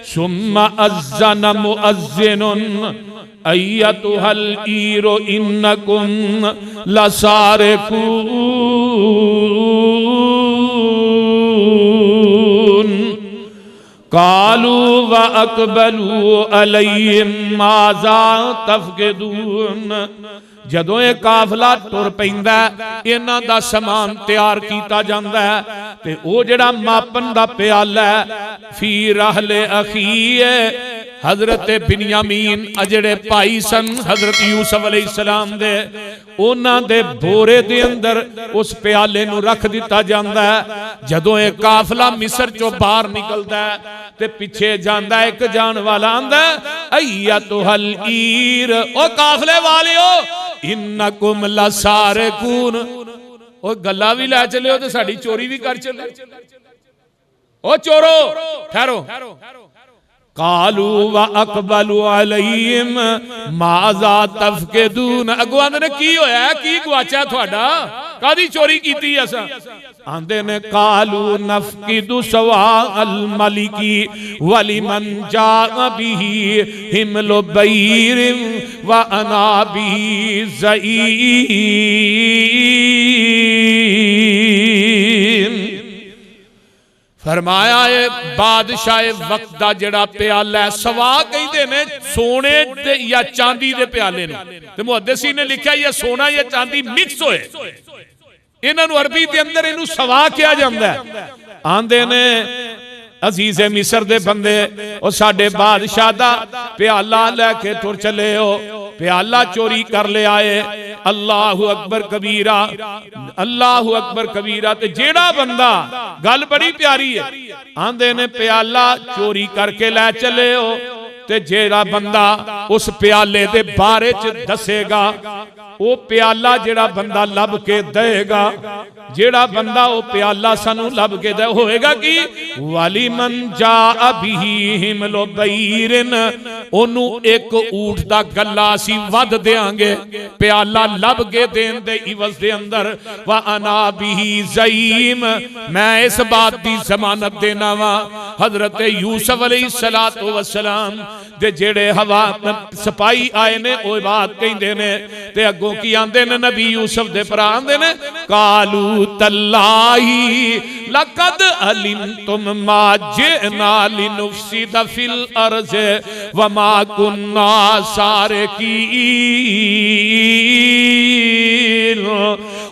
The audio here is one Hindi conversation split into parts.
सुम्मा अज़्ज़न मुअज़्ज़िनुन अय्यतुहल ईरो इन्नकुम लसारिकून कालू व अकबलू अलैहिम माज़ा तफ़क़िदून। जदों ये काफिला तुर पैंदा इन्हां दा समान तैयार कीता जांदा है ते ओ जिहड़ा मापन दा प्याला है फी रहले अखी हजरत बिन्यामीन अजड़े भाई सन हजरत यूसुफ अलैहिस्सलाम दे उन्हां दे बोरे दे अंदर उस प्याले नूं रख दिता जांदा है। जदों ये काफिला मिस्र चों बाहर निकलदा है ते पिछे जांदा एक जान वाला आंदा अय्यतुहल ईर ओ काफिले वालियो इन्नकुम लसारिकून ओ गल्ला भी लै चले हो ते साडी चोरी भी कर चले। ओ चोरो ठहरो। कालू व अकबलू अलैहिम माज़ा तफ़क़िदून। अगो आंदे ने की होया की गवाचा तुहाडा कादी चोरी कीती असा। आंदे ने कालू नफ़क़िदु सवा अल मलिकी वलिमन जा बिही हिमलु बैरिन व अना बिही ज़ईम। फरमाया है बादशाह वक्त दा जड़ा प्याला है सवा कहते ने सोने दे या चांदी दे प्याले ने ते मुहद्दिसी ने लिखा ये सोना या चांदी मिक्स होए इन्हां नूं अरबी दे अंदर इनू सवा कहा जांदा है। आंदे ने अजीज़े मिस्र दे बंदे ओ साडे बादशाह दा प्याला लैके तुर चले हो प्याला चोरी कर ले आए। अल्लाहु अकबर कबीरा अल्लाहु अकबर कबीरा। ते जेड़ा बंदा गल बड़ी प्यारी है आंदे ने प्याला चोरी करके लै चले हो ते जेड़ा बंदा उस प्याले दे बारे च दसेगा वो प्याला जेड़ा बंदा लब के देगा जेड़ा बंदा वो प्याला सानू लब के दे होएगा कि वाली मन जा बिही हिमलो बैरिन ओनू एक ऊंट दा गल्ला असी वध देंगे प्याला लब के देन दे इवज दे अंदर व अना बिही ज़ईम। मैं इस बात दी जमानत देना वा हजरत यूसुफ अलैहिस्सलातु वस्सलाम दे जेड़े हवा सिपाही आए ने ओ बात कहंदे ने ते अगों की आंदे ने नबी यूसुफ दे भरा आंदे ने कालू तल्लाही लकद अलिमतुम मा जिना लिनुफसिद फिल अर्ज़ व मा कुन्ना सारिकीन।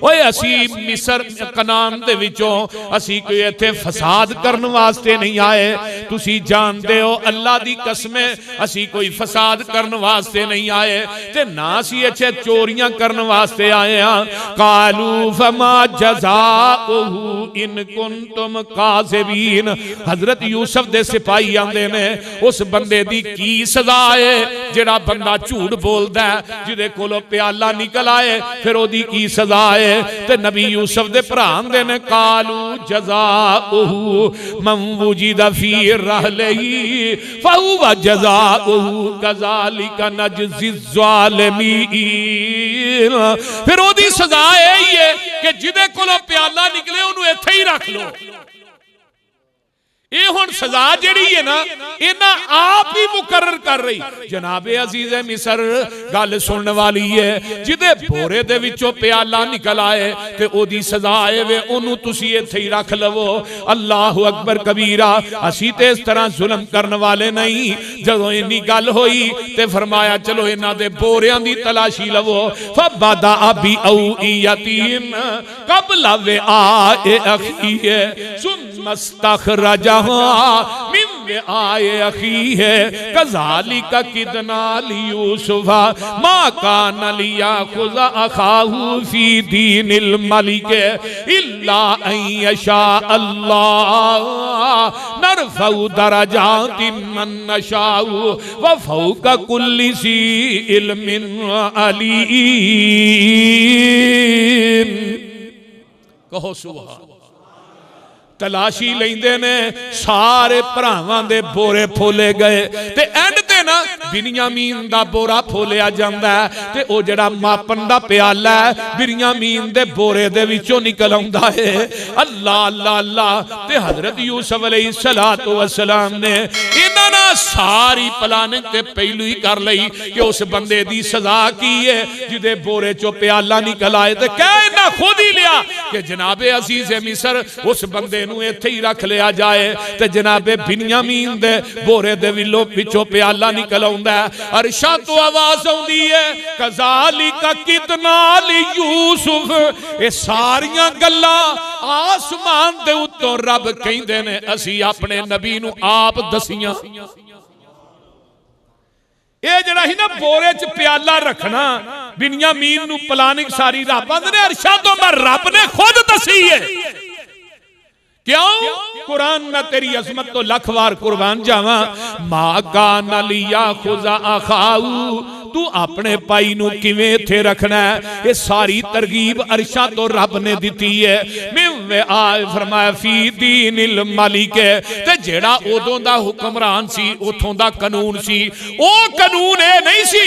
ओए असी मिस्र कनान दे विचों असी कोई इत्थे फसाद करन वास्ते नहीं आए तुसी जानदे हो अल्लाह दी कसमें असी कोई फसाद करन वास्ते नहीं आए ते ना असी इत्थे चोरियां करन वास्ते आए हां। कालू फमा जज़ाउहु इन कुंतुम काज़िबीन। हजरत यूसुफ दे सिपाही आंदे ने उस बंदे दी की सजा है जेड़ा बंदा झूठ बोलदा है जिदे कोलों प्याला निकल आए फिर ओदी की सजा है। ते नबी यूसुफ दे भरा आंदे ने कालू जज़ाउहु मन वुजिदा फी रहलिही फहुव जज़ाउहु कज़ालिका नजज़ि ज़ालिमीन। फिर ओदी सजा यही है कि जिदे कोलों प्याला निकले उन्हें इत्थे ही रख लो। ये हुण सजा जिहड़ी है ना इन्हां आप ही मुकर्रर कर रही। जनाबे अजीज़े मिस्र गल सुनने वाली है जिदे बोरे दे विचों प्याला निकल आए ते ओदी सजा है वे ओनू तुसी इत्थे ही रख लवो। अल्लाहु अकबर कबीरा। असी ते इस तरह जुल्म करने वाले नहीं। जदों इन्नी गल होई ते फरमाया चलो इन्हां दे बोरियां दी तलाशी लवो। फबदा अबी औ यतीम कबला वे आए अखी है सुमस्तखरजा मिन आए अखी है कज़ालिका किदना लियूसुफा मा कान लियाखुज़ अखाहु फी दीनिल मलिक इल्ला अन यशा अल्लाह नरफ़उ दरजातिन मन नशाउ व फ़ौक़ कुल्लि ज़ी इल्मिन अलीम। कहो सुभान। तलाशी लेंदे ने सारे भरावां दे बोरे फोले गए ते एंड ते ना बिन्यामीन दा बोरा फोलिया जांदा है ते ओ जड़ा मापन दा प्याला है बिन्यामीन दे बोरे दे विचों निकल आउंदा है। अल्लाह अल्लाह अल्लाह। ते हजरत यूसुफ अलैहिस्सलातु वस्सलाम ने इन्हां नाल सारी प्लानिंग ते पहलू ही कर लई कि उस बंदे दी सजा की है जिदे बोरे चो प्याला निकल आए ते कहना खुद ही लिया कि जनाबे अजीज मिस्र उस बंदे नूं इत्थे ही रख लिया जाए ते जनाबे बिन्यामीन दे बोरे दे विचों प्याला निकल आउंदा है। अरशा तो आवाज आउंदी है कज़ालिका कितना ली यूसुफ। ये सारियां गल्लां आसमान दे उत्तों रब कहंदे ने असी अपने नबी नूं आप दसियां। ये जड़ा ही ना बोरे च प्याला रखना बिन्यामीन नूं प्लानिंग सारी रब आंदे ने अरशा तो मैं रब ने खुद दसी है। क्यों? कुरान में तेरी अजमत तो लख वार कुर्बान जावा। मां का नलिया खुजा अखाऊ तू अपने भाई नूं किवें इत्थे रखना है। ये सारी तरगीब अरशा तो रब ने दी है। फरमाया फी दीनिल मलिक ते जेड़ा उदों दा हुक्मरान सी उथों दा कानून सी ओ कानून ए नहीं सी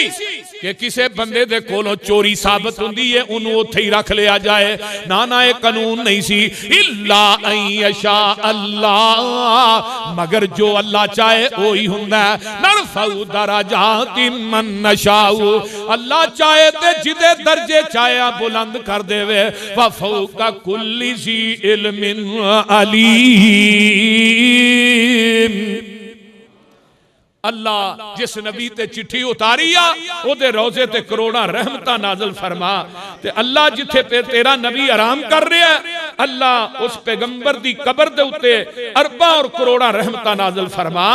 कि किसी बंदे दे कोलों चोरी साबित हुंदी है उन्होंने उत्थे ही रख लिया जाए। ना ना ये कानून नहीं सी। इल्ला अन यशा अल्लाह मगर जो अल्लाह चाहे वो ही हुंदा है। नरफउ दराजातिन मन नशाउ अल्लाह चाहे ते जिदे दर्जे चाहे बुलंद कर देवे। व फौका कुल्ली ज़ी इल्मिन अलीम। अल्लाह जिस नबी ते चिट्ठी उतारी आ ओदे रोजे ते करोड़ा रहमतां नाज़िल फरमा ते अल्लाह जिथे पे तेरा नबी आराम कर रहा है अल्लाह उस पैगंबर दी कबर दे उत्ते अरबा और करोड़ा रहमतां नाज़िल फरमा।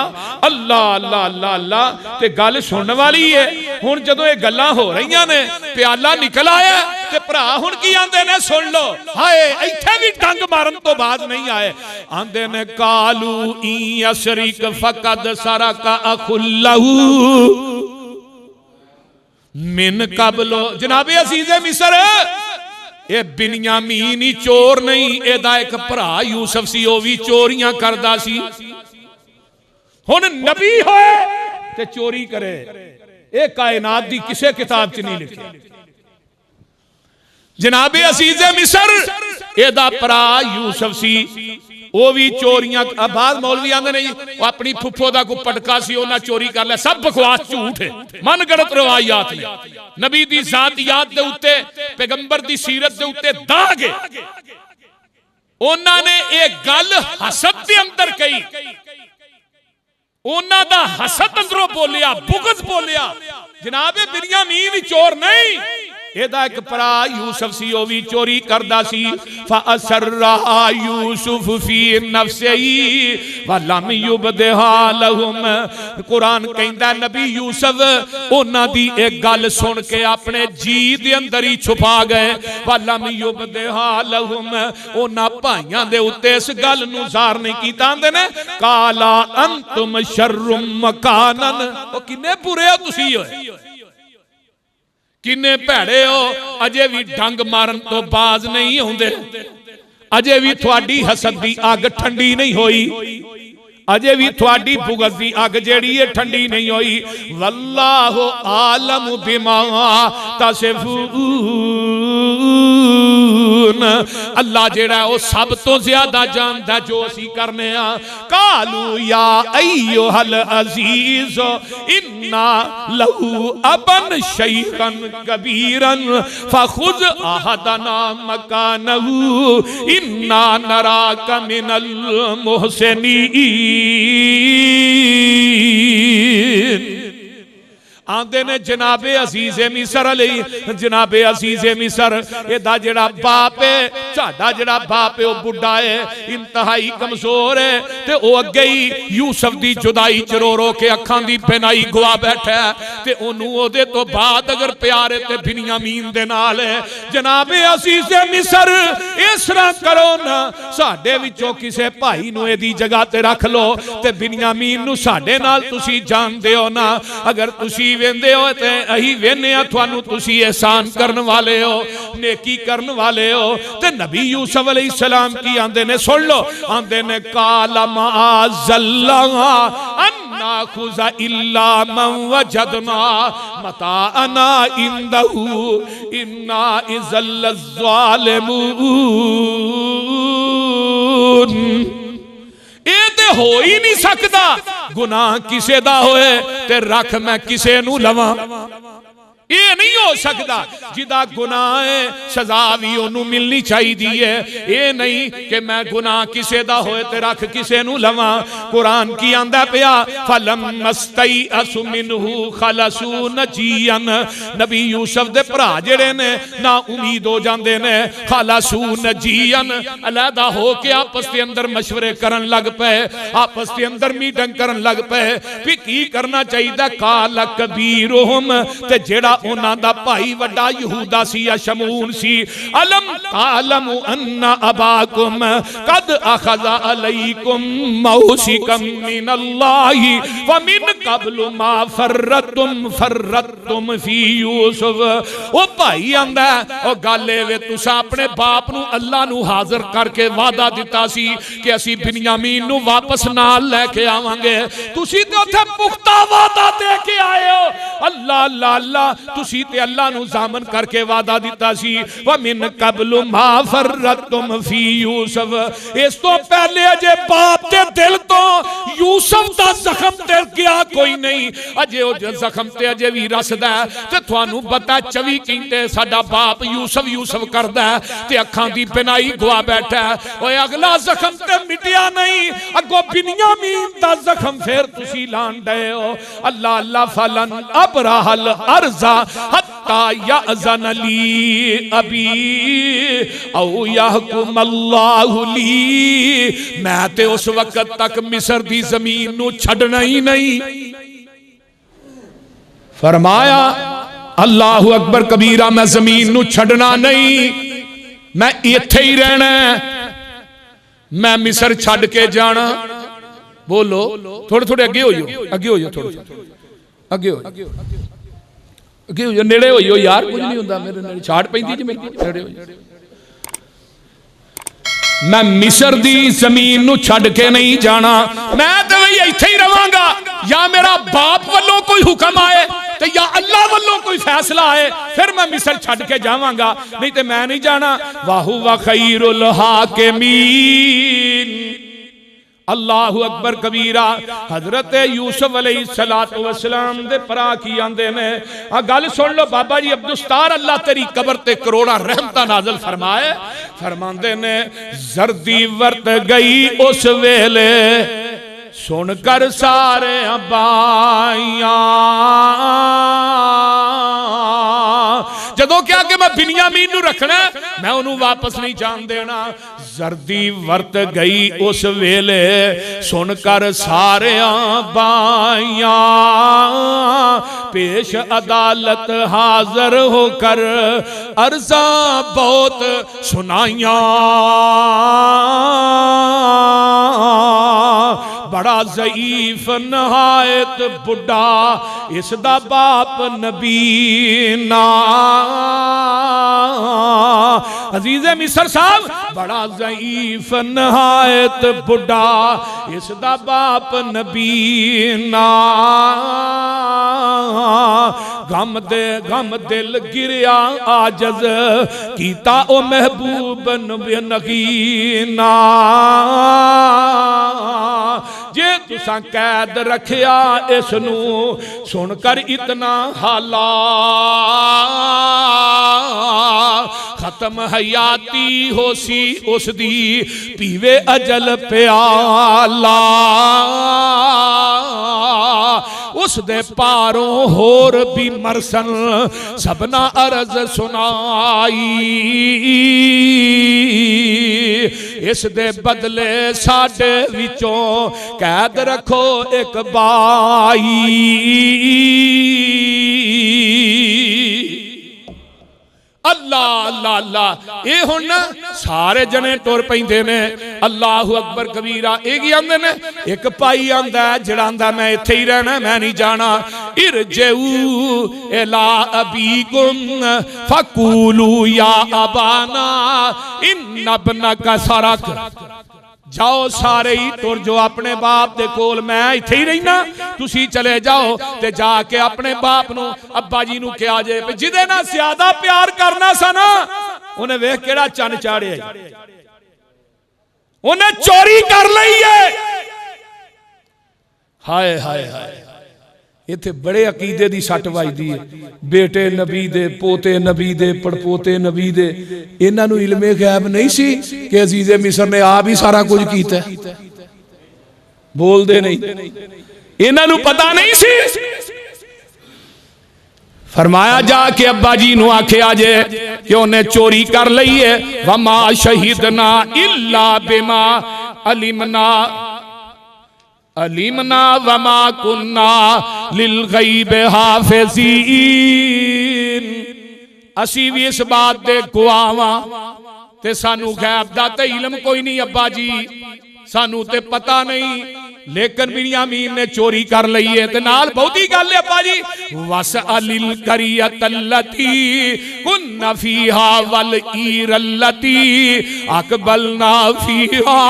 अल्लाह अल्लाह अल्लाह अल्लाह ते गल सुनने वाली है। हुण जदों ये गल्लां हो रहीआं ने प्याला निकल आया ते भरा हुण की आंदे ने सुन लो। हाय इत्थे भी डंग मारन तो बाद नहीं आए। आंदे ने कालू ई अशरिक फकद सरका अखुल्लहू मिन कबलो। जनाबे अजीज़े मिस्र ये बिन्यामीन ही चोर नहीं एदा एक भरा यूसुफ सी ओ भी चोरियां करदा सी। हुण नबी होए ते चोरी करे ये कायनात दी किसे किताब च नहीं लिखिया। जनाबे अजीज़े मिस्र एदा भरा यूसुफ सी वो भी चोरियां। बाद मौलवी आंदे नहीं वो अपनी फुफो दा कोई पटका सी उन्हें चोरी कर लिया। सब बकवास झूठ है मन गणत रवायात ने। नबी दी जातियात दे उत्ते पैगंबर दी सीरत दे उत्ते दाग है। उन्होंने एक गल हसद दे अंदर कही उन्हां दा हसद अंदरों बोलिया बुगज बोलिया। जनाबे बिन्यामीन चोर नहीं एदा एक भरा यूसुफ सी ओ भी चोरी करदा सी। फअसर्रा यूसुफ फी नफ्सिही वलम युबदिहा लहुम। कुरान कहंदा नबी यूसुफ उन्हां दी एक गल सुन के अपने जी दे अंदर ही छुपा गए। वलम युबदिहा लहुम उन्हां भाइयां दे उत्ते इस गल नूं ज़ाहिर नहीं कीता। आंदे ने काला अंतुम शर्रुम मकानन ओ किन्ने बुरे हो तुसी होए किन्ने भैड़े हो। अजे भी डंग मारन तो बाज नहीं आउंदे। अजे भी थोड़ी हसद दी अग ठंडी नहीं होई। अजे भी थोड़ी बुगज दी अग जेड़ी है ठंडी नहीं होई। वल्लाहु आलम बिमा तसिफून। अल्लाह जेड़ा वो सब तो ज्यादा जानदा जो असी करने आ। कालू या अय्युहल अजीज इन्ना लहू अबन शैखन कबीरन फखुज अहदना मकानहू इन्ना नराका मिनल मुहसिनीन। आंदे ने जनाबे अजीज़े मिस्र अलैहि जनाबे अजीज़े मिस्र एदा जेड़ा बाप है साडा जेड़ा बाप है वो बुढ़ा है इंतहाई कमजोर है ते वो अगे ही यूसुफ दी जुदाई च रो रो के अखां दी बेनाई गवा बैठा है ते ओनू ओदे तो बाद अगर प्यार है ते बिन्यामीन दे नाल है। जनाबे अजीज़े मिस्र इस तरह करो ना साडे विचों किसे भाई नू एदी जगह ते रख लो ते बिन्यामीन नू साडे नाल तुसी जानदे हो ना। अगर तुसी वेंदे हो ते अही वेने आ तुहानू तुसी एहसान करने वाले हो नेकी करने वाले हो। ते नबी यूसुफ अलैहिस्सलाम की आंदे ने सुन लो आंदे ने काला माअल्लाह अन्ना खुजा इल्ला मन वजदना मताअना इंदहू इन्ना इज़ल ज़ालिमून। ये ते हो ही नहीं सकता गुनाह किसे दा होए ते रख मैं किसे नू लवां। ये नहीं हो सकता। जिदा गुनाह है सजा भी ओनू मिलनी चाहिए है। ये नहीं कि मैं गुनाह किसे दा होए ते रख किसे नू लवां। कुरान की आंदा पिया फलम मस्तई असु मिनहु खलसु नजियन। नबी यूसुफ दे भरा जेड़े ने ना उम्मीद हो जाते ने खलसु नजियन अलहदा हो के आपस के अंदर मशवरे करन लग पे, आपस के अंदर मीटिंग करन लग पे भी की करना चाहिए। काल कबीरुहुम ते जेड़ा उन्हां दा भाई वड्डा यहूदा सी या शमून सी अलम तालमु अन्ना अबाकुम कद अखज़ा अलैकुम मौसिकम मिनल्लाहि व मिन कब्लु मा फर्रतुम फी यूसुफ। ओ भाई आंदा ओ गल वे तुसा अपने बाप नू अल्लाह नू हाजिर करके वादा दिता सी कि असी बिन्यामीन नू वापस नाल लेके आवांगे। तुसी ते उत्थे पुख्ता वादा दे के आए हो। अल्लाह अल्लाह अल्लाह तुसी ते अल्लाह नू जामन करके वादा दिता सी व मिन कब्लु मा फर्रतुम फी यूसुफ। इस तो पहले अजे बाप दे दिल तो यूसुफ दा जख्म ते गया कोई नहीं। अजे ओ जख्म ते अजे भी रसदा ते तुहानू पता 24 घंटे साडा बाप यूसुफ यूसुफ करदा ते अखां दी बिनाई गवा बैठा। ओए अगला जख्म ते मिटिया नहीं, अगो बिन्यामीन दा जख्म फिर तुसी लान दे हो। अल्लाह अल्लाह फलन अबराहल अर्जा हत्ता यअज़न ली अबी औ यहकुम अल्लाहु ली। मैं ते उस वक्त तक मिस्र दी जमीन नू छड़ना ही नहीं। फरमाया अल्लाहु अकबर कबीरा, मैं जमीन नू छड़ना नहीं, मैं इत्थे ही रहना, मैं मिस्र छड़ के जाना। बोलो थोड़े थोड़े अगे हो जाओ, अगे हो जाओ, थोड़े अगे हो अगे हो जाओ, नेड़े हो जाओ यार, कुछ नहीं होता मेरे नेड़े छाड़ पैंदी जी मेरे नेड़े हो जाओ। मैं मिस्र दी जमीन नू छड़ के नहीं जाना, मैं तो वही इत्थे ही रवांगा। या मेरा बाप वालों कोई हुक्म आए तो या अल्लाह वालों कोई फैसला आए फिर मैं मिस्र छड़ के जावांगा, नहीं तो मैं नहीं जाना। वाहु व खैरुल हाकिमीन। अल्लाहु अकबर कबीरा। हजरत यूसुफ अलैहिस्सलातु वस्सलाम दे भरा की आंदे ने आ गल सुन लो बाबा जी अब्दुस्तार, अल्लाह तेरी कबर ते करोड़ा रहमतां नाज़िल फरमाए। फरमांदे ने जर्दी वर्त गई उस वेले सुनकर सारे बाइयां। जदों क्या कि मैं बिन्यामीन नू रखना, मैं उन्होंने वापस नहीं जान देना। जर्दी वर्त गई उस वेले सुनकर सारे बाइयां, पेश अदालत हाजिर होकर अर्जा बहुत सुनाइया। बड़ा ज़ईफ नहायत बुढ़ा इसदा बाप नबी ना। अजीज़े मिस्र साहब, बड़ा ज़ईफ नहायत बुढ़ा इसदा बाप नबी ना। गम दिल गिरिया आजज कीता ओ महबूब नगीना। जे तुसा कैद रखिया इसनू सुनकर इतना हाला, खत्म हयाती होसी उसदी पीवे अजल प्याला। उस दे पारों होर भी मरसन सबना अर्ज सुनाई। इस दे बदले साडे विचों कैद रखो एक बाई। अल्लाह अल्लाह अल्लाह। ये हुण ना सारे जने टुर पैंदे ने अल्लाहु अकबर कबीरा। ये आंदे ने एक भाई आंदा जिहड़ा आंदा मैं इत्थे ही रहना, मैं नहीं जाना। इरजऊ इला अबीकुम फकूलू या अबाना इन्न इब्नका सरक। जाओ सारे ही तुर जो अपने बाप दे कोल, मैं इत्थे ही रहना, तुसी चले जाओ ते जाके अपने बाप नू अब्बा जी नू कहा जे जिदे नाल ज्यादा प्यार करना सा ना उन्हें वेख केड़ा चन चाड़िया, उन्हें चोरी कर लई है। हाय हाय हाय इत्थे बड़े अकीदे दी सट वजदी है। बेटे नबी दे, पोते नबी दे, पड़पोते नबी दे, इन्हां नूं इल्मे गैब नहीं सी कि अजीज़े मिस्र ने आप ही सारा कुछ कीता। बोलदे नहीं, इन्हां नूं पता नहीं सी। फरमाया जाके अब्बा जी नूं आखिया जे कि उन्हें चोरी कर लई है। वमा शहीदना इल्ला बिमा अलिमना अलिमना वमा कुन्ना लिल गैब हाफिज़ीन। असी भी इस बात दे गवाह ते सानू गैब दा ते इल्म कोई नहीं अब्बा जी, सानू ते पता नहीं। लेकिन बिन्यामीन ने चोरी कर लई है ते नाल बहुती गल है अब्बा जी। वस अलिल करियतल्लती कुन्ना फीहा वल ईरल्लती अकबलना फीहा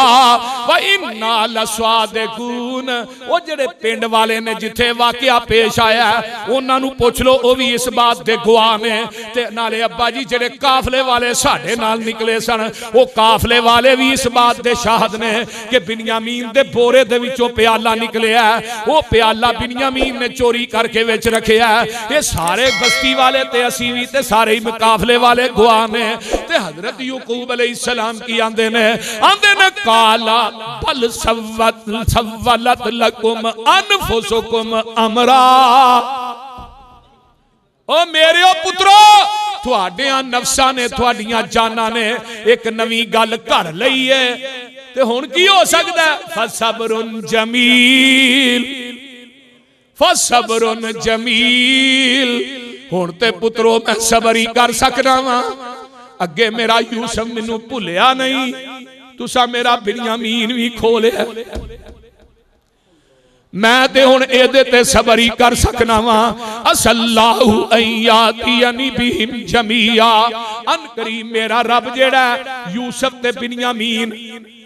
व इन्ना लस्वादिकून। ओ जेड़े पिंड वाले ने जिथे वाकया पेश आया उन्हां नूं पुछ लो, ओ भी इस बात दे गवाह ने। ते नाले अब्बा जी जेड़े काफले वाले साडे नाल निकले सन, ओ काफले वाले भी इस बात दे शाहद ने कि बिन्यामीन दे बोरे दे विचों प्याला निकलिया। वो प्याला बिन्यामीन ने चोरी करके विच रखिया। ये सारे बस्ती वाले ते असी भी ते सारे ही मुकाफले वाले गवाह ने। ते हजरत याकूब अलैहिस्सलाम की आंदे ने काला बल सव्वलत लकुम अनफुसुकुम अमरा। ओ मेरे पुत्रो, तुहाडियां नफ्सां ने, तुहाडियां जानां ने एक नवी गल कर लई है। ते हुण की हो सकता है? फसबरुन जमील, फसबरुन जमील। हुण ते पुत्रो मैं सबर ही कर सकना वा। अगे मेरा यूसुफ मैनू भुलिया नहीं, तुसा मेरा बिन्यामीन भी खो लिया। मैं ते हुण इहदे ते सबर ही कर सकना वा। असल्लाहु अय्यातियनी बिहिम जमिया। अन करीम मेरा रब जेड़ा यूसुफ ते बिन्यामीन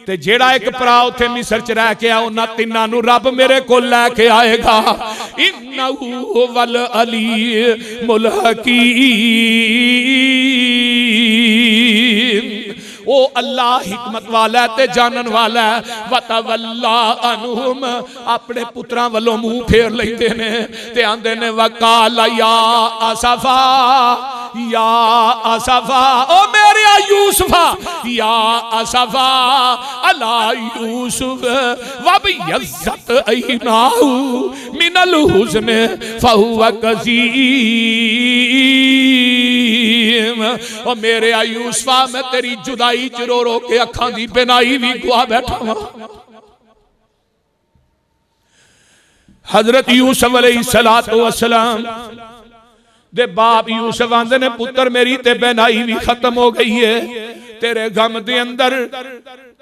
ते जेड़ा एक भरा उथे मिस्र च रह के आ, उन्हां तिन्हां नूं रब मेरे कोल लैके आएगा। इन्नहु वल अलीमुल हकीम। ओ अल्लाह हिकमत वाला है ते जानन वाला है। वतवल्ला अनहुम, अपने पुत्रां वल्लों मुंह फेर लैंदे ने ते आंदे ने वकाल या असफा या असफा। ओ मेरे यूसुफा या असफा अला यूसुफ वब यज़्ज़त ऐनाहु मिनल हुज़्न फहुवा कज़ीम। ओ मेरे यूसुफा मैं तेरी जुदाई च रो रो के अखां दी बिनाई भी गुआ बैठा हां। हजरत यूसुफ अलैहिस्सलातु वस्सलाम दे बाप यूसुफ आंदे ने पुत्र मेरी ते बेनाई भी खत्म हो गई है तेरे गम दे अंदर।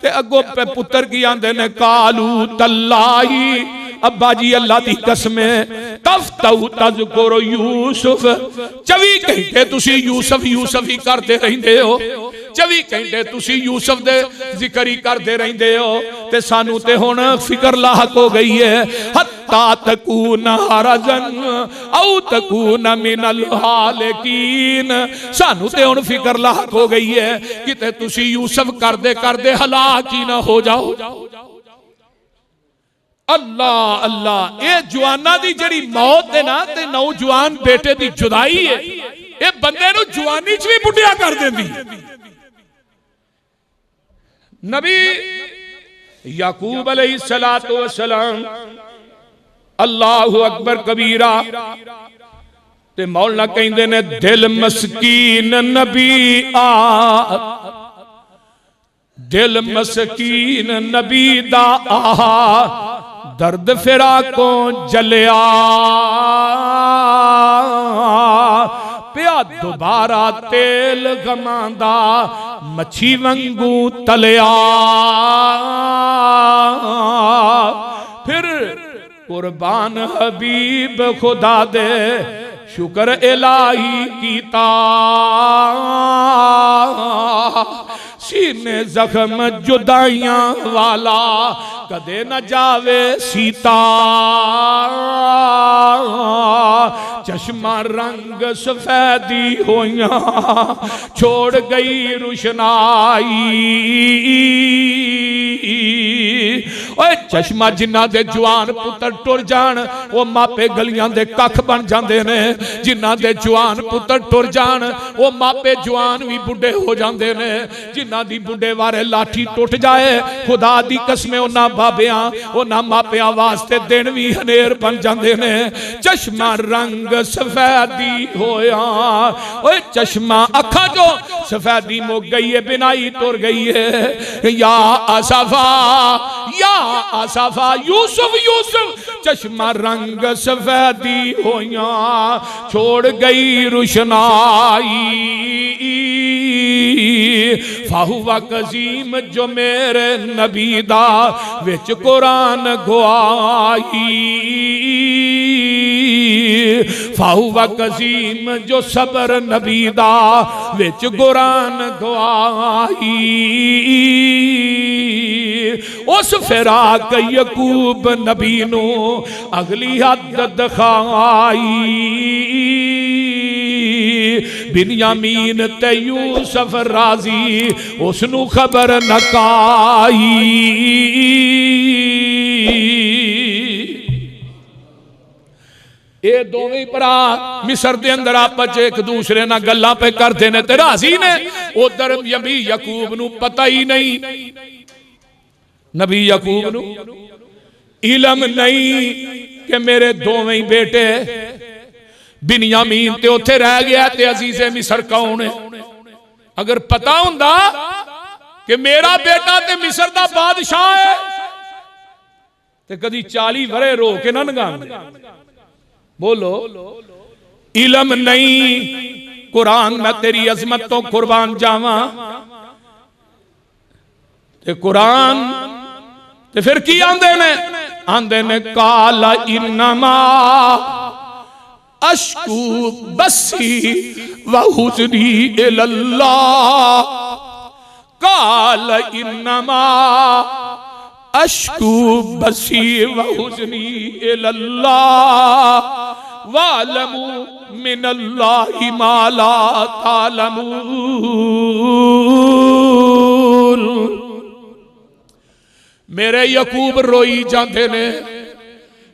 ते अगो पे पुत्र की आंदे ने कालू तल्लाही, अब्बा जी अल्लाह दी कसम तफ्तहु तज़कुरु यूसुफ। 24 घंटे तुसी यूसुफ यूसुफ ही करते रहंदे हो, 24 घंटे तुसी यूसुफ दे जिक्र ही करते रहंदे हो। ते सानू ते हुण फिक्र लाहक हो गई है। हत्ता तकूना हरजन औ तकूना मिनल हालिकीन। सानू ते हुण फिक्र लाहक हो गई है किते तुसी यूसुफ करदे करदे हलाक ही ना हो जाओ। अल्लाह अल्लाह, ये जवाना दी जड़ी मौत है ना ते नौजवान बेटे दी जुदाई है, ये बंदे नू जवानी च भी बुढ़िया कर देंदी। नबी याकूब अलैहिस्सलातु वस्सलाम अल्लाहु अकबर कबीरा ते मौला कहंदे ने दिल मस्कीन नबी आ, दिल मस्कीन नबी दा आहा दर्द फिरा को जलिया पिया दोबारा तेल गमांदा मच्छी वंगू तलिया। फिर कुर्बान हबीब खुदा दे शुक्र इलाही कीता। सीने जख्म जुदाइयां वाला कदे न जावे सीता। चश्मा रंग सफेदी होइया छोड़ गई रुशनाई। ओए चश्मा जिन्हां दे जवान पुत्र टुर जान वो मापे गलियां दे कख बन जांदे ने, जिन्हां दे जवान पुत्र टुर जान वो मापे जवान भी बुढ़े हो जांदे ने, जिन्हां दी बुढ़े वारे लाठी टुट जाए खुदा दी कसम उन्हां बाबियां उन्हां मापियां वास्ते दिन भी हनेर बन जांदे ने। चश्मा रंग सफेदी होया, ओए चश्मा अखा जो सफेदी मुक गई है, बिनाई टुर गई है। या असफा या असफा यूसुफ यूसुफ चश्मा रंग सफेदी होया छोड़ गई रुशनाई। फाहुवा कजीम जो मेरे नबी दा विच कुरान गवाई। फाहुवा कजीम जो सबर नबी दा विच कुरान गवाई। उस फिराक यकूब नबी नू अगली हद दिखाई। बिन्यामीन ते यूसुफ राजी उसनू खबर नकाई। ये दोवें भरा मिस्र दे अंदर आपस एक दूसरे नाल गल्लां पे करदे ने ते राजी ने। उधर नबी यकूब नू पता ही नहीं, नबी यकूब नू इलम नहीं कि मेरे दोवें बेटे बिन्यामीन ते उत्थे रह गया ते अजीज़े मिस्र कौन है। अगर पता हुंदा कि मेरा बेटा ते मिस्र दा बादशाह है ते कदी 40 वरे रो के ना नंगांदे। बोलो इलम नहीं, कुरान मैं तेरी अजमत तो कुर्बान जावा ते कुरान ते फिर की आंदे ने काला इन्नमा अश्कू बसी व हुज़नी इलल्लाह। काल इन्नमा अश्कू बसी व हुज़नी इलल्लाह वालमू मिनल्लाहि मा ला तालमून। मेरे यकूब रोई जाते ने,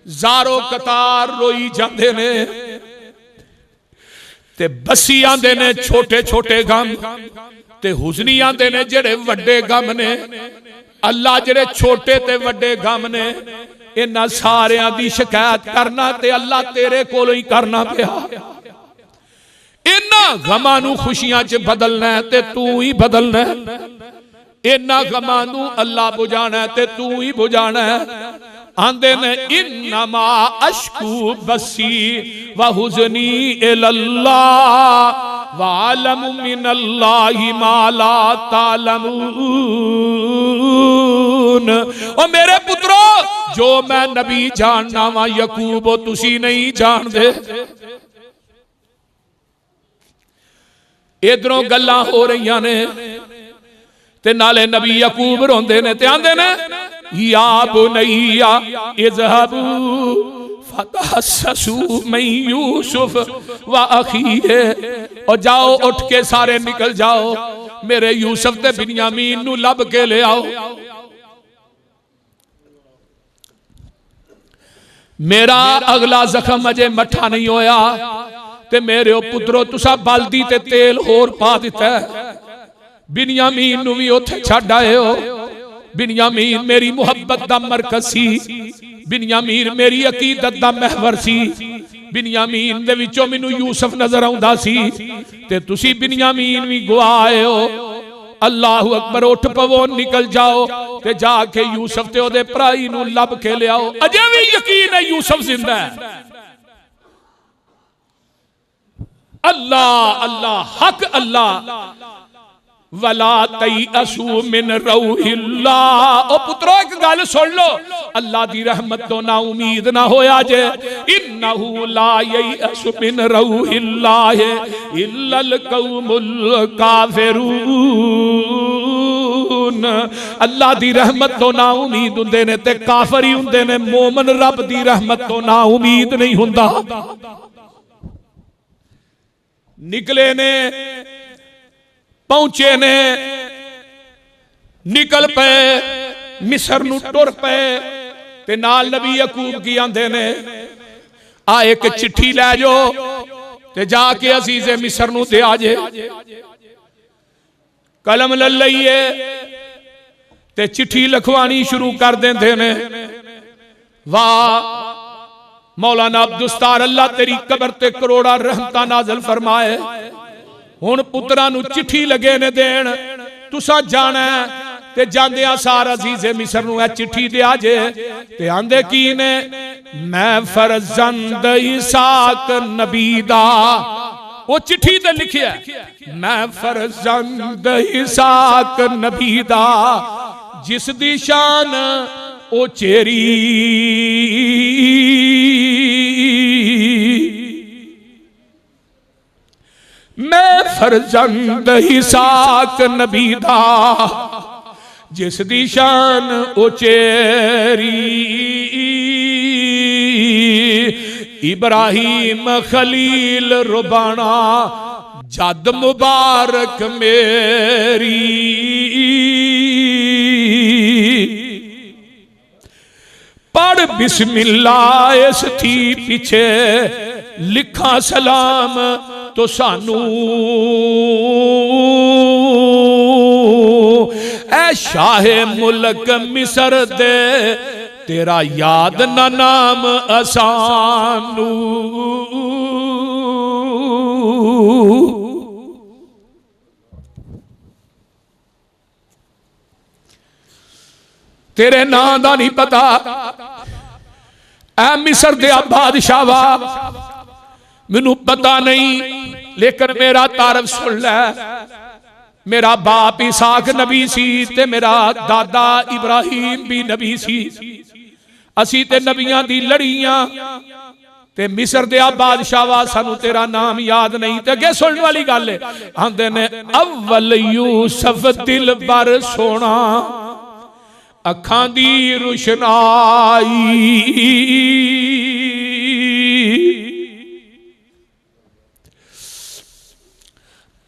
जारो कतार रोई जाते ने ते बसी आंदे ने छोटे छोटे गम ते हुज़नी आंदे ने जेड़े वड्डे गम ने। अल्लाह जेड़े छोटे ते वड्डे गम ने इन्हां सारियां दी शिकायत करना ते अल्लाह तेरे कोलों ही करना पिया। इन्हां गमां नू खुशियां च बदलना है ते तू ही बदलना है। इन्हां गमां नू अल्लाह बुझाना है ते तू ही बुझाना है। आंदे ने इन्नमा अश्कू बसी व हुज़नी इलल्लाह वालमु मिनल्लाहि मा ला तालमून। ओ मेरे पुत्रो जो मैं नबी जानना वा यकूब तुसी नहीं जानदे। इधरों गल्लां हो रही ने ते नाले नबी यकूब रोंदे ने ते आंदे ने या बुनैया इज़हबू फतहस्ससू मिन यूसुफ व अखीहे। और जाओ उठ के सारे निकल जाओ मेरे यूसुफ ते बिन्यामीन नू लब के ले आओ। मेरा अगला जख्म अजे मठा नहीं होया ते मेरे पुत्रो तुसा बाल्दी ते तेल होर पा दिता है। बिन्यामीन नू भी उत्थे छड्ड आए हो। बिन्यामीन मेरी मुहब्बत दा मरकज सी, बिन्यामीन मेरी अकीदत दा महवर सी। बिन्यामीन दे विचों मैनू यूसुफ नजर आउंदा सी ते तुसी बिन्यामीन भी गवाए हो। अल्लाह अकबर, उठ पवो निकल जाओ ते जाके यूसुफ ते ओदे भराई नू लब के ले आओ। अजे भी यकीन है यूसुफ जिंदा है। अल्लाह अल्लाह हक अल्लाह वला तयअसू मिन रौहिल्लाह। ओ पुत्रो एक गल सुन लो, अल्लाह दी रहमत तो ना उम्मीद ना होया जे। इन्नहु ला ययअसु मिन रौहिल्लाह इल्लल कौमुल काफिरून। अल्लाह दी रहमत तो ना उम्मीद हुंदे ने ते काफिर ही हुंदे ने। मोमन रब दी रहमत तो ना उम्मीद नहीं हुंदा। निकले ने, पहुंचे ने, निकल पे मिस्र नूं टुर पे ते नाल नबी यकूब की आंदे ने आ एक चिट्ठी लै जाओ ते जाके अजीज़े मिस्र नूं दे आजे। कलम ले लईए ते चिट्ठी लिखवानी शुरू कर देंदे ने। वाह मौलाना अब्दुस्तार अल्लाह तेरी कबर ते करोड़ा रहमतां नाज़िल फरमाए। हुण पुत्रां नूं चिट्ठी लगे ने देण, तुसां जाना ते जांदियां सार अजीज़े मिस्र नूं ए चिट्ठी दे आजे ते आंदे की ने, मैं फरजंद इसहाक नबी दा, वो चिट्ठी ते लिखिया मैं फरजंद इसहाक नबी दा, जिस दी शान ओ चेरी, मैं फरजंद इसहाक नबी दा, जिस दी शान ओ चेरी, इब्राहिम खलील रुबाना जद मुबारक मेरी, पढ़ बिस्मिल्लाह इस थी पीछे लिखा सलाम तो सानू, ऐ शाहे मुल्क मिस्र दे तेरा याद ना नाम असानू। तेरे नां दा नहीं पता ऐ मिस्र दे बादशाह वा, मैनू पता नहीं, लेकिन मेरा तारफ सुन लै। मेरा बाप इसहाक नबी सी ते मेरा दादा इब्राहिम भी नबी सी, असी ते नबियां दी लड़ियां ते मिस्र दे बादशाह वा, सानू तेरा नाम याद नहीं। ते अगे सुनने वाली गल है, आंदे ने अव्वल यूसुफ दिल बर सोना, अखां दी रुशनाई,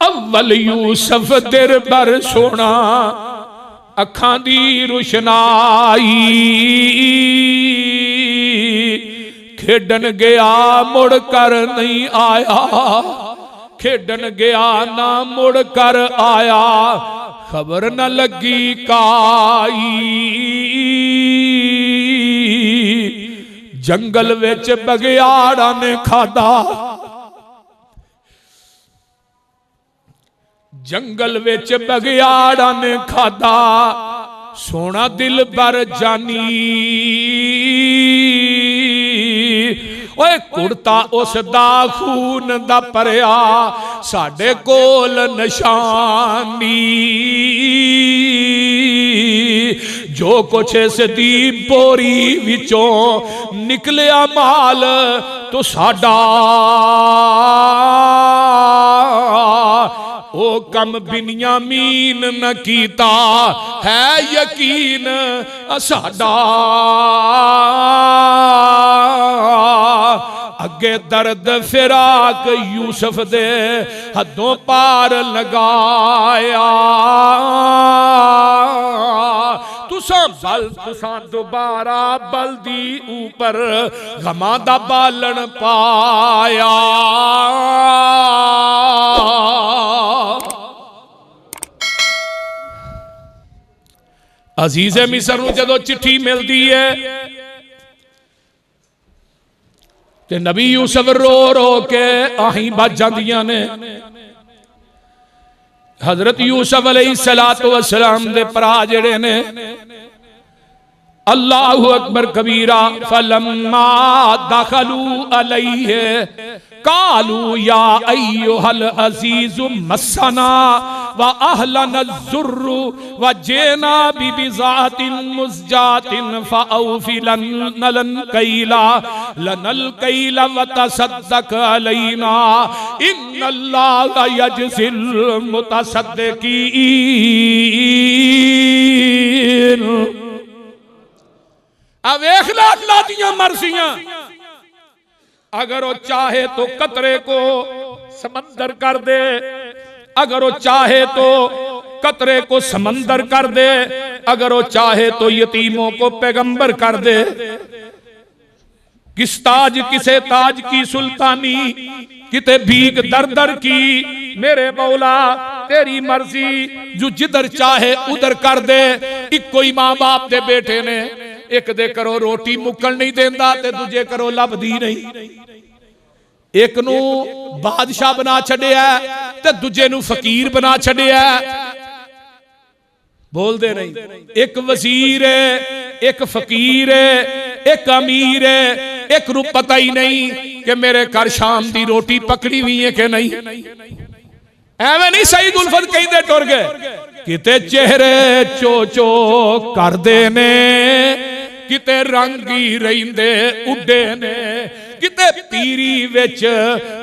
अव्वल यूसुफ दिल बर सोना, अखां दी रुशनाई, खेडन गया मुड़ कर नहीं आया, खेडन गया ना मुड़ कर आया, खबर न लगी काई, जंगल विच बगियाड़ा ने खादा, जंगल विच बगियाड़ा ने खादा, सोना दिल बर जानी, ओए कुड़ता उस दा खून दा परया, साडे कोल निशानी, जो कुछ इस दी बोरी विचों निकलिया माल तो साडा, ओ कम बिन्यामीन न कीता है यकीन साडा, अगे दर्द फिराक यूसुफ दे हदों पार लगाया, तुसा बल तुसा दोबारा बल दी ऊपर गमा दा बालन पाया, अजीज़े मिस्र नूं जदों चिट्ठी मिलती है ते नबी यूसुफ रो रो के आहीं बज जांदियां ने। हजरत यूसुफ अलैहिस्सलातु वस्सलाम दे भरा जेड़े ने, अल्लाहु अकबर कबीरा, फलम्मा दखलू अलैहि कालू या अय्युहल अजीजु मस्सना व अहलना ज़ुर्रु व जेना बिबिज़ातिन मुज़जातिन फ़अौफ़ि लनल कैला व तसद्दक़ अलैना इन्नल्लाह यजज़िल मुतसद्दिक़ीन। अब देख ला अल्लाह दियां मर्ज़ियां, अगर वो चाहे तो कतरे को समंदर कर दे, अगर वो चाहे तो कतरे को समंदर कर दे, अगर वो चाहे तो यतीमों को पैगंबर कर दे। किस ताज किसे ताज की सुल्तानी, किते भीख दर दर की, मेरे मौला तेरी मर्जी, जो जिधर चाहे उधर कर दे। एक कोई मां बाप दे बेटे ने एक दे करो रोटी मुक्कल नहीं देंदा ते दूजे करो लभदी नहीं, एक नू बादशाह बना छड़िया ते दूजे नू फकीर बना छड़िया, बोल दे नहीं। एक वजीर है, एक फकीर है, एक अमीर है, एक नू पता ही नहीं कि मेरे घर शाम दी रोटी पकड़ी हुई है कि नहीं। एवं नहीं सही गुलफत कहते टुर गए, किते चेहरे चो चो कर देने, किते रंगी रहिंदे उड्डे ने, किते पीरी विच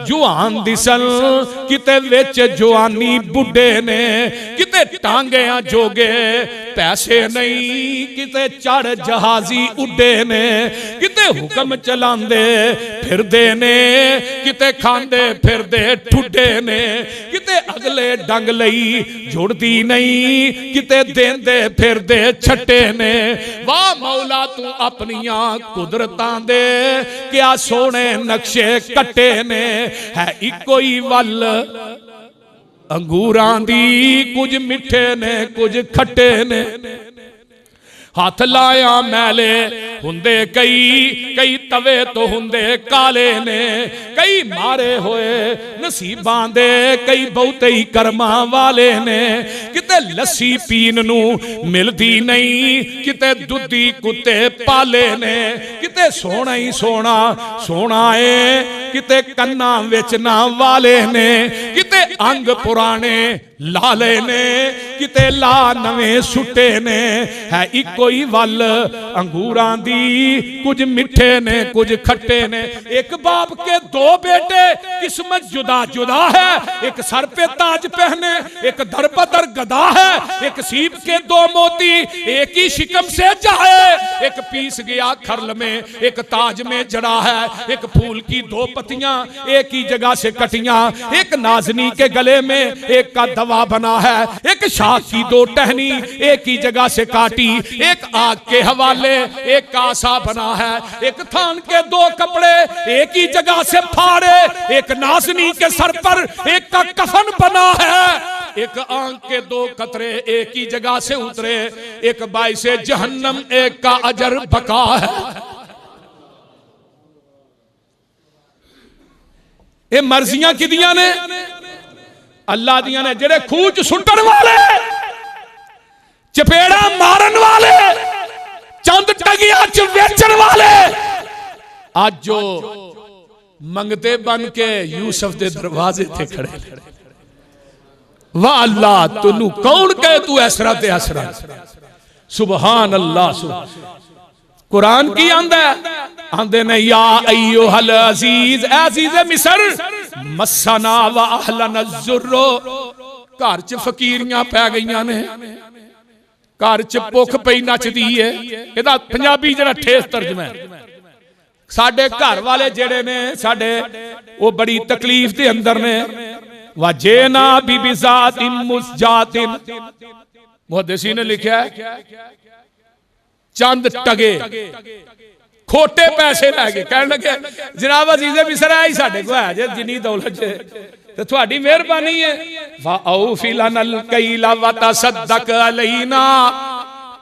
जुआन दिसन, किते विच जुआनी बुढ़े ने, किते टांगियां जोगे पैसे नहीं, किते चढ़ जहाजी उड्डे ने, किते हुक्म चलांदे फिरदे ने, किते खांदे फिरदे ठुड्डे ने, किते अगले डंग लई जुड़दी नहीं, किते देंदे फिरदे छट्टे ने। वाह मौला तू अपनियां कुदरतां दे क्या सोने नक्शे कट्टे ने, है इको ही वल अंगूरां दी, कुछ मिठे ने कुछ खट्टे ने। हाथ लाया मैले हुंदे कई, कई तवे तो हुंदे काले ने, कई मारे होए नसीबां दे, कई बहुते ही कर्मा वाले ने। किते लस्सी पीन नू मिलदी नहीं, किते दुधी कुत्ते पाले ने, किते सोना ही सोना सोना है, किते कन्ना विच ना वाले ने, किते अंग पुराने लाले ने, किते ला नवे सुटे ने, है इको ही वल अंगूरां दी, कुछ मिठे ने कुछ खट्टे ने। एक बाप के दो बेटे किस्मत जुदा जुदा है, एक सर पे ताज पहने एक दर पदर गदा है, एक सीप के दो मोती एक ही शिकम से जाए, एक पीस गया खरल में एक ताज में जड़ा है, एक फूल की दो पत्तियां एक ही जगह से कटियां, एक नाजनी के गले में एक का दवा बना है, एक शाख की दो टहनी एक ही जगह से काटी, एक आग के हवाले एक का आसा बना है, एक थान के दो कपड़े एक ही जगह से फाड़े, एक नाजनी के सर पर एक का कफन बना है, एक आंख के दो कतरे एक ही जगह से उतरे, एक बाइसे जहन्नम एक का अजर बका है। ये मर्जियां किदियां ने? अल्लाह दियां ने। जेड़े खूह च सुट्टन वाले, चपेड़ा मारन वाले, चंद टगिया च वेचन वाले, आज जो मंगते बन के यूसुफ के दरवाजे थे खड़े। वाह अल्लाह तू कौन कहे तू ऐसरा ते ऐसरा। सुबहान अल्लाह। कुरान की आंदा आंदे ने या अय्युहल अजीज, अजीज मिस्र मस्सना व अहलना ज़ुर्रो। घर च फकीरियां पै गईयां ने, घर च भुख पई नचदी है। एदा पंजाबी जरा ठेस तर्जमा है। साडे घर वाले जेड़े ने साडे वो बड़ी तकलीफ दे अंदर ने। वजेना बिबिजातिन मुस्जातिन, मुहद्दिसी ने लिखा चंद टगे खोटे पैसे लैके कहन लगे जनाब अजीज़े मिस्र आई साडे को है जे जिन्नी दौलत ते तुहाडी मेहरबानी है। वाओ फिलनल कैला व तसद्दक अलैना,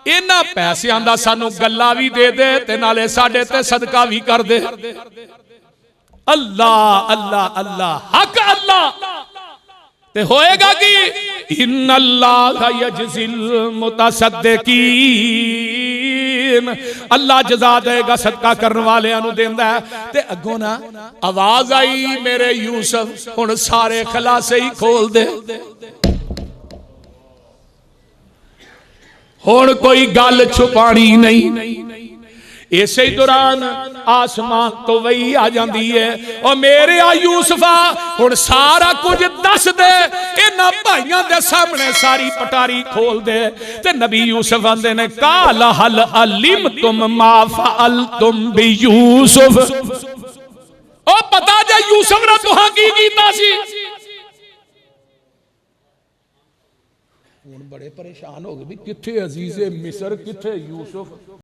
इन्हां पैसियां दा सानू गल्ला भी दे दे ते नाले साडे ते सदका भी कर दे। अल्लाह अल्लाह अल्लाह हक अल्लाह। ते होएगा कि इन्नल्लाह यजज़िल मुतसद्दिकीन, अल्लाह जज़ा देगा सदका करने वाले नु देंदा है। ते अगों ना आवाज आई मेरे यूसुफ हुण सारे खलासे ही खोल दे। हुण कोई गल छुपानी नहीं। इसे दौरान आसमान तो वही आ जाती है और मेरे आ यूसुफा हुण सारा कुछ दस दे। इन्हां भाइयों दे सामने सारी पटारी खोल दे। ते नबी यूसुफ आंदे ने काला हल अलिम तुम मा फअल तुम बि यूसुफ। ओ पता जे यूसुफ ने तुहां की कीता सी? हुण बड़े परेशान हो गए भी कित्थे अजीज़े मिस्र कित्थे यूसुफ